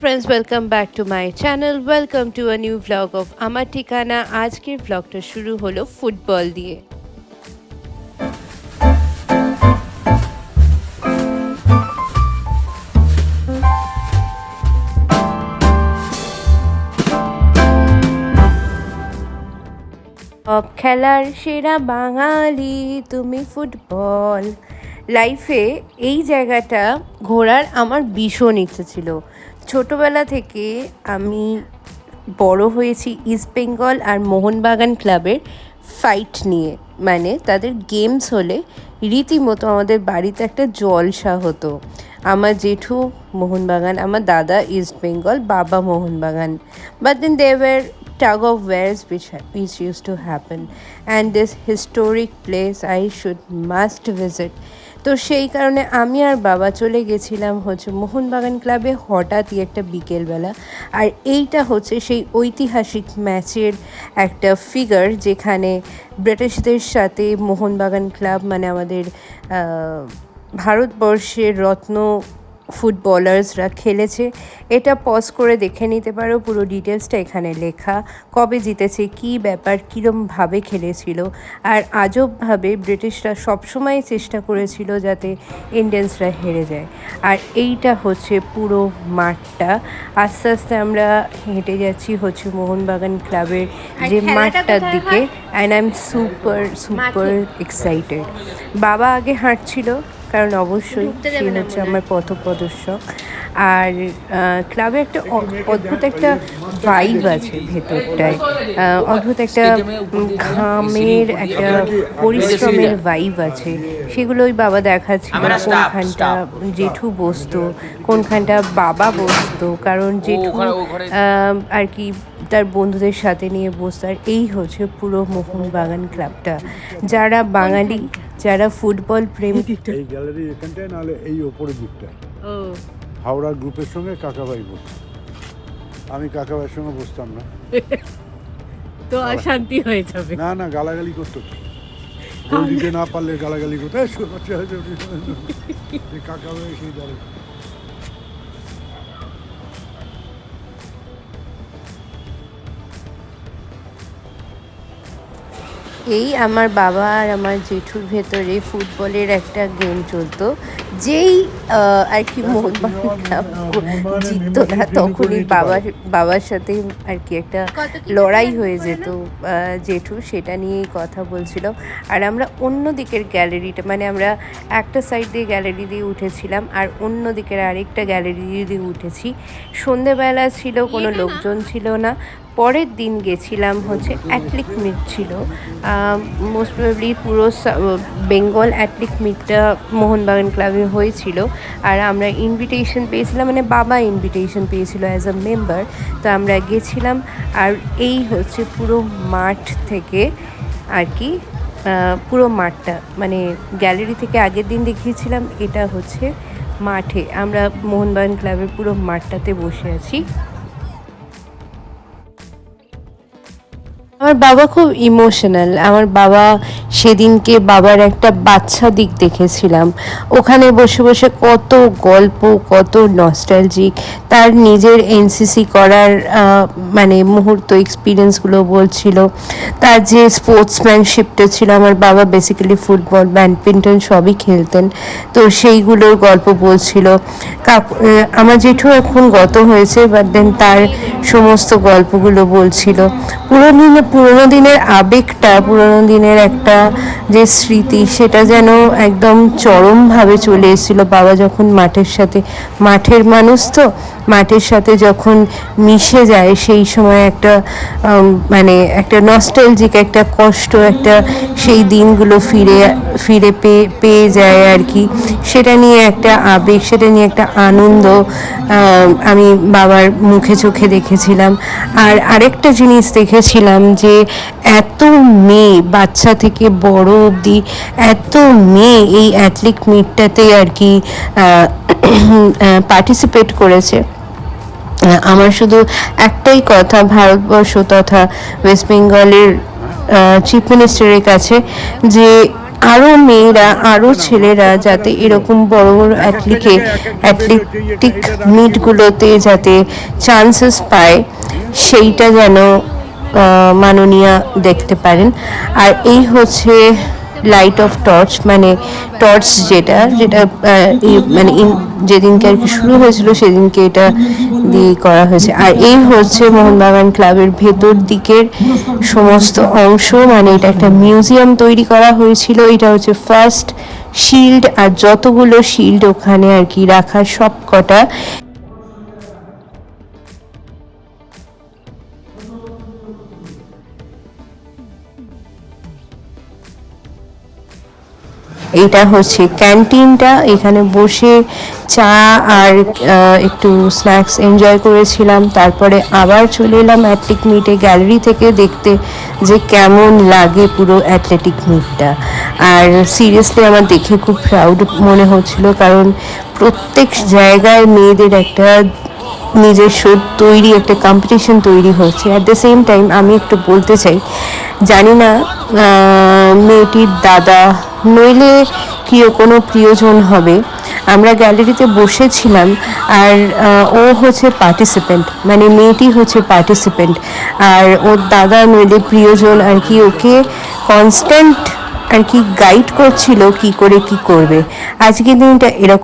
Friends, welcome back to my channel. Welcome to a new vlog of আমার ঠিকানা। আজকের vlogটা শুরু হলো ফুটবল দিয়ে। সব খেলার সেরা বাঙালি তুমি ফুটবল। লাইফে এই জায়গাটা ঘোরার আমার ভীষণ ইচ্ছে ছিল। ছোটোবেলা থেকে আমি বড় হয়েছি ইস্ট বেঙ্গল আর মোহনবাগান ক্লাবের ফাইট নিয়ে, মানে তাদের গেমস হলে রীতিমতো আমাদের বাড়িতে একটা জলসা হতো। আমার জেঠু মোহনবাগান, আমার দাদা ইস্ট বেঙ্গল, বাবা Mohun Bagan, but then they were tug of wars which used to happen, and this historic place I should must visit. তো সেই কারণে আমি আর বাবা চলে গেছিলাম হচ্ছে মোহনবাগান ক্লাবে হঠাৎই একটা বিকেলবেলা। আর এইটা হচ্ছে সেই ঐতিহাসিক ম্যাচের একটা ফিগার যেখানে ব্রিটিশদের সাথে মোহনবাগান ক্লাব, মানে আমাদের ভারতবর্ষের রত্ন ফুটবলার্সরা খেলেছে। এটা পজ করে দেখে নিতে পারো, পুরো ডিটেলসটা এখানে লেখা, কবে জিতেছে, কী ব্যাপার, কীরমভাবে খেলেছিল। আর আজবভাবে ব্রিটিশরা সবসময় চেষ্টা করেছিল যাতে ইন্ডিয়ানসরা হেরে যায়। আর এইটা হচ্ছে পুরো মাঠটা। আস্তে আস্তে আমরা হেঁটে যাচ্ছি হচ্ছে মোহনবাগান ক্লাবের যে মাঠটার দিকে, and I am super excited. বাবা আগে হাঁটছিল, কারণ অবশ্যই সে হচ্ছে আমার পথপ্রদর্শক। আর ক্লাবে একটা অদ্ভুত একটা ভাইব আছে ভেতরটায়, অদ্ভুত একটা ঘামের একটা পরিশ্রমের ভাইব আছে। সেগুলোই বাবা দেখাচ্ছিল, কোনখানটা জেঠু বসতো, কোনখানটা বাবা বসতো, কারণ জেঠু আর কি তার বন্ধুদের সাথে নিয়ে বসতো। আর এই হচ্ছে পুরো মোহনবাগান ক্লাবটা। যারা বাঙালি, যারা ফুটবল প্রেমী, এই গ্যালারি এখানটায়, নাহলে এই ওপরের দিকটা হাওড়া গ্রুপের সঙ্গে কাকাবাই বসতো। আমি কাকাবাইয়ের সঙ্গে বসতাম না, তো অশান্তি হয়ে যাবে। না না, গালাগালি করতো, গোল দিতে না পারলে গালাগালি করতো। কাকাবাই সেই দলে এই আমার বাবা আর আমার জেঠুর ভেতরে ফুটবলের একটা গেম চলতো। যেই আর কি মোহনবাগান ক্লাব জিততো না, তখনই বাবার সাথে আর কি একটা লড়াই হয়ে যেত জেঠু, সেটা নিয়েই কথা বলছিল। আর আমরা অন্য দিকের গ্যালারিটা, মানে আমরা একটা সাইড দিয়ে গ্যালারি দিয়ে উঠেছিলাম আর অন্য দিকের আরেকটা গ্যালারি দিয়ে উঠেছি। সন্ধেবেলা ছিল, কোনো লোকজন ছিল না। পরের দিন গেছিলাম হচ্ছে অ্যাথলিক মিট ছিল, মোস্ট প্রবাবলি পুরো বেঙ্গল অ্যাথলিক মিটটা মোহনবাগান ক্লাবে হয়েছিল। আর আমরা ইনভিটেশন পেয়েছিলাম, মানে বাবা ইনভিটেশন পেয়েছিল অ্যাজ আ মেম্বার, তো আমরা গেছিলাম। আর এই হচ্ছে পুরো মাঠ থেকে আর কি, পুরো মাঠটা, মানে গ্যালারি থেকে আগের দিন দেখিয়েছিলাম, এটা হচ্ছে মাঠে। আমরা মোহনবাগান ক্লাবের পুরো মাঠটাতে বসে আছি। আমার বাবা খুব ইমোশনাল। আমার বাবা সেদিনকে বাবার একটা বাচ্চা দিক দেখেছিলাম, ওখানে বসে বসে কত গল্প, কত নস্টালজিক, তার নিজের এনসিসি করার মানে মুহূর্ত, এক্সপিরিয়েন্সগুলো বলছিল। তার যে স্পোর্টসম্যানশিপটা ছিল, আমার বাবা বেসিক্যালি ফুটবল, ব্যাডমিন্টন সবই খেলতেন, তো সেইগুলোর গল্প বলছিল। আমার জেঠু এখন গত হয়েছে, বাট দেন তার সমস্ত গল্পগুলো বলছিল। পুরোনো দিনের আবেগটা, পুরোনো দিনের একটা যে স্মৃতি, সেটা যেন একদম চরমভাবে চলে এসেছিলো। বাবা যখন মাঠের মানুষ, তো মাঠের সাথে যখন মিশে যায়, সেই সময় একটা একটা নস্টালজিক একটা কষ্ট, একটা সেই দিনগুলো ফিরে পেয়ে যায় আর কি। সেটা নিয়ে একটা আবেগ, সেটা নিয়ে একটা আনন্দ আমি বাবার মুখে চোখে দেখেছিলাম। আর আরেকটা জিনিস দেখেছিলাম যে এত মেয়ে, বাচ্চা থেকে বড় অবধি এত মেয়ে এই অ্যাথলিক মিটটাতে আর কি পার্টিসিপেট করেছে। আমার শুধু একটাই কথা ভারতবর্ষ তথা ওয়েস্ট বেঙ্গলের চিফ মিনিস্টারের কাছে, যে আরও মেয়েরা আরও ছেলেরা যাতে এরকম বড় বড় অ্যাথলেটিক মিটগুলোতে যাতে চান্সেস পায়, সেইটা যেন মাননীয়া দেখতে পারেন। আর এই হচ্ছে লাইট অফ টর্চ, মানে টর্চ যেটা মানে যেদিনকে আর কি শুরু হয়েছিল সেদিনকে এটা দিয়ে করা হয়েছে। আর এই হচ্ছে মোহনবাগান ক্লাবের ভেতর দিকের সমস্ত অংশ, মানে এটা একটা মিউজিয়াম তৈরি করা হয়েছিল। এটা হচ্ছে ফার্স্ট শিল্ড, আর যতগুলো শিল্ড ওখানে আর কি রাখা সব কটা এটা হচ্ছে ক্যান্টিনটা। এখানে বসে চা আর একটু স্ন্যাক্স এনজয় করেছিলাম। তারপরে আবার চলে এলাম অ্যাথলেটিক মিটে গ্যালারি থেকে দেখতে যে কেমন লাগে পুরো অ্যাথলেটিক মিটটা। আর সিরিয়াসলি আমার দেখে খুব প্রাউড মনে হচ্ছিল, কারণ প্রত্যেক জায়গায় মেয়েদের একটা নিজস্ব তৈরি একটা কম্পিটিশন তৈরি হচ্ছে। অ্যাট দ্য সেম টাইম আমি একটু বলতে চাই, জানি না মেয়েটির দাদা নইলে কি কোনো প্রিয়জন হবে। আমরা গ্যালারিতে বসেছিলাম আর ও হচ্ছে পার্টিসিপেন্ট, মানে মেয়েটি হচ্ছে পার্টিসিপেন্ট, আর ওর দাদা নইলে প্রিয়জন আর কি ওকে কনস্ট্যান্ট আর কি গাইড করছিল কি করে কি করবে। আজকের দিনটা এরকম